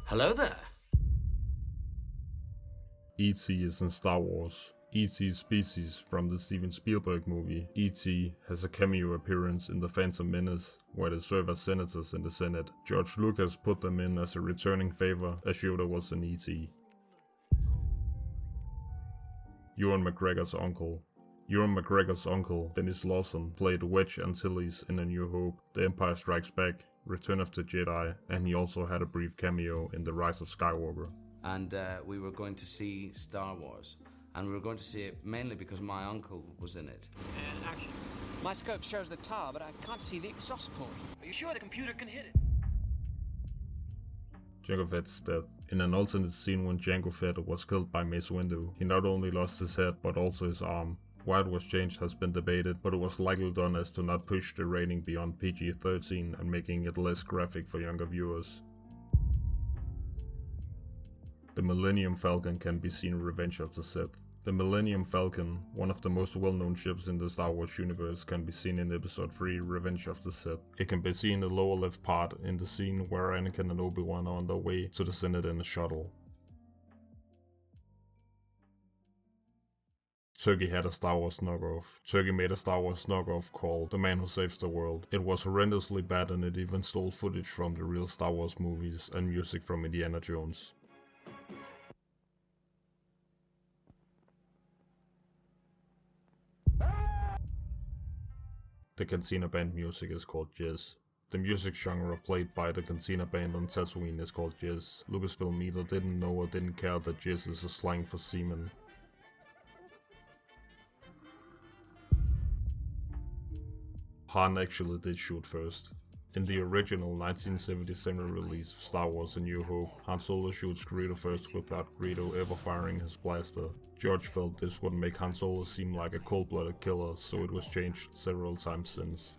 Hello there. E.T. is in Star Wars. E.T.'s species from the Steven Spielberg movie. E.T. has a cameo appearance in The Phantom Menace, where they serve as senators in the Senate. George Lucas put them in as a returning favor, as Yoda was in E.T. Ewan McGregor's uncle. Ewan McGregor's uncle, Dennis Lawson, played Wedge Antilles in A New Hope, The Empire Strikes Back, Return of the Jedi, and he also had a brief cameo in The Rise of Skywalker. And we were going to see Star Wars. And we were going to see it mainly because my uncle was in it. And action. My scope shows the tower, but I can't see the exhaust port. Are you sure the computer can hit it? Jango Fett's death. In an alternate scene when Jango Fett was killed by Mace Windu, he not only lost his head but also his arm. Why it was changed has been debated, but it was likely done as to not push the rating beyond PG-13 and making it less graphic for younger viewers. The Millennium Falcon can be seen in Revenge of the Sith. The Millennium Falcon, one of the most well-known ships in the Star Wars universe, can be seen in Episode 3, Revenge of the Sith. It can be seen in the lower left part in the scene where Anakin and Obi-Wan are on their way to the Senate in a shuttle. Turkey had a Star Wars knockoff. Turkey made a Star Wars knockoff called The Man Who Saves the World. It was horrendously bad and it even stole footage from the real Star Wars movies and music from Indiana Jones. The Cantina Band music is called jizz. The music genre played by the Cantina Band on Tatooine is called jizz. Lucasfilm either didn't know or didn't care that jizz is a slang for semen. Han actually did shoot first. In the original 1977 release of Star Wars A New Hope, Han Solo shoots Greedo first without Greedo ever firing his blaster. George felt this would make Han Solo seem like a cold-blooded killer, so it was changed several times since.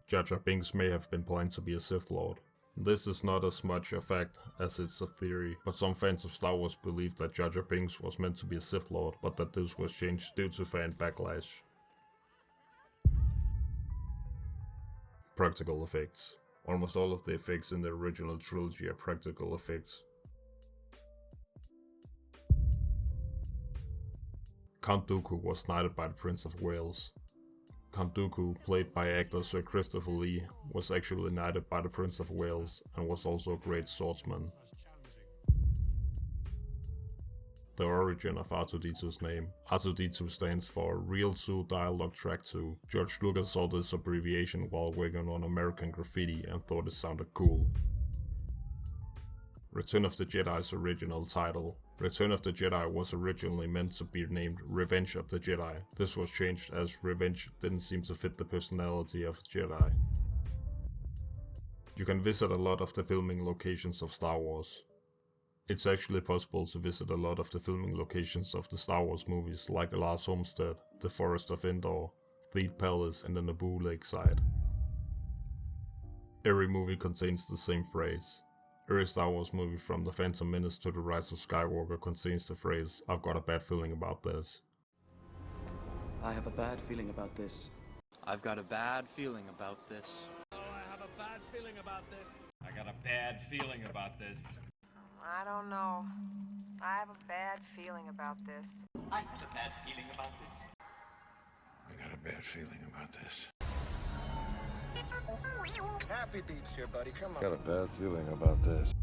Jar Jar Binks may have been planned to be a Sith Lord. This is not as much a fact as it's a theory, but some fans of Star Wars believe that Jar Jar Binks was meant to be a Sith Lord, but that this was changed due to fan backlash. Practical effects. Almost all of the effects in the original trilogy are practical effects. Count Dooku was knighted by the Prince of Wales. Count Dooku, played by actor Sir Christopher Lee, was actually knighted by the Prince of Wales and was also a great swordsman. The origin of R2-D2's name. R2-D2 stands for Real 2 Dialogue Track 2. George Lucas saw this abbreviation while working on American Graffiti and thought it sounded cool. Return of the Jedi's original title. Return of the Jedi was originally meant to be named Revenge of the Jedi. This was changed as Revenge didn't seem to fit the personality of Jedi. You can visit a lot of the filming locations of Star Wars. It's actually possible to visit a lot of the filming locations of the Star Wars movies like Lars Homestead, the Forest of Endor, Theed Palace and the Naboo Lakeside. Every movie contains the same phrase. Every Star Wars movie from The Phantom Menace to The Rise of Skywalker contains the phrase, "I've got a bad feeling about this." I have a bad feeling about this. I've got a bad feeling about this. Oh, I have a bad feeling about this. I got a bad feeling about this. I don't know. I have a bad feeling about this. I have a bad feeling about this. I got a bad feeling about this. Happy Deeps here, buddy. Come on. Got a bad feeling about this.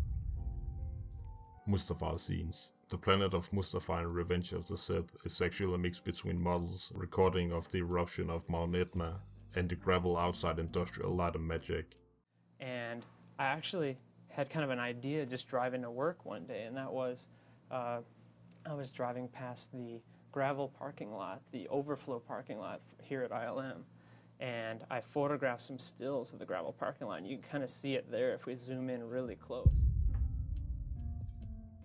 Mustafar scenes. The planet of Mustafar in Revenge of the Sith is actually a mix between models, recording of the eruption of Mount Etna, and the gravel outside Industrial Light and Magic. And I actually had kind of an idea just driving to work one day, and that was I was driving past the gravel parking lot, the overflow parking lot here at ILM, and I photographed some stills of the gravel parking lot. You can kind of see it there if we zoom in really close.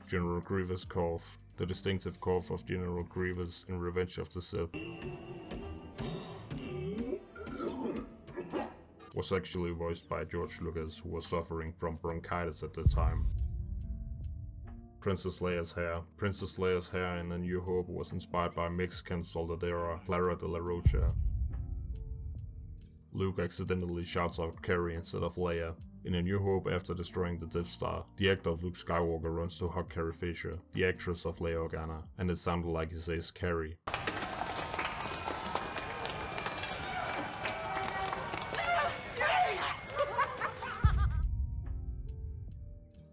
General Grievous' cough, the distinctive cough of General Grievous in Revenge of the Sith, was actually voiced by George Lucas, who was suffering from bronchitis at the time. Princess Leia's hair. Princess Leia's hair in A New Hope was inspired by Mexican soldadera Clara de la Rocha. Luke accidentally shouts out Carrie instead of Leia. In A New Hope, after destroying the Death Star, the actor of Luke Skywalker runs to hug Carrie Fisher, the actress of Leia Organa, and it sounded like he says Carrie.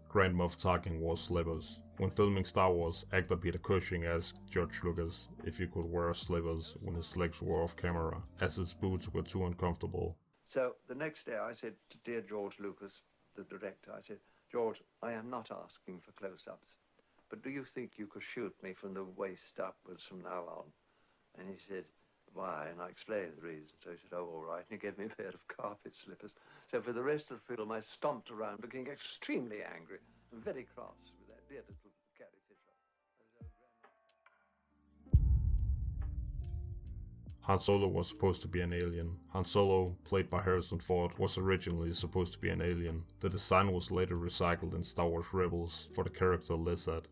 Grand Moff Tarkin wore slippers. When filming Star Wars, actor Peter Cushing asked George Lucas if he could wear slippers when his legs were off camera, as his boots were too uncomfortable. So the next day I said to dear George Lucas, the director, I said, George, I am not asking for close-ups, but do you think you could shoot me from the waist upwards from now on? And he said, why? And I explained the reason. So he said, oh, all right. And he gave me a pair of carpet slippers. So for the rest of the film, I stomped around looking extremely angry and very cross with that dear little Carrie Fisher. Han Solo was supposed to be an alien. Han Solo, played by Harrison Ford, was originally supposed to be an alien. The design was later recycled in Star Wars Rebels for the character Lizard.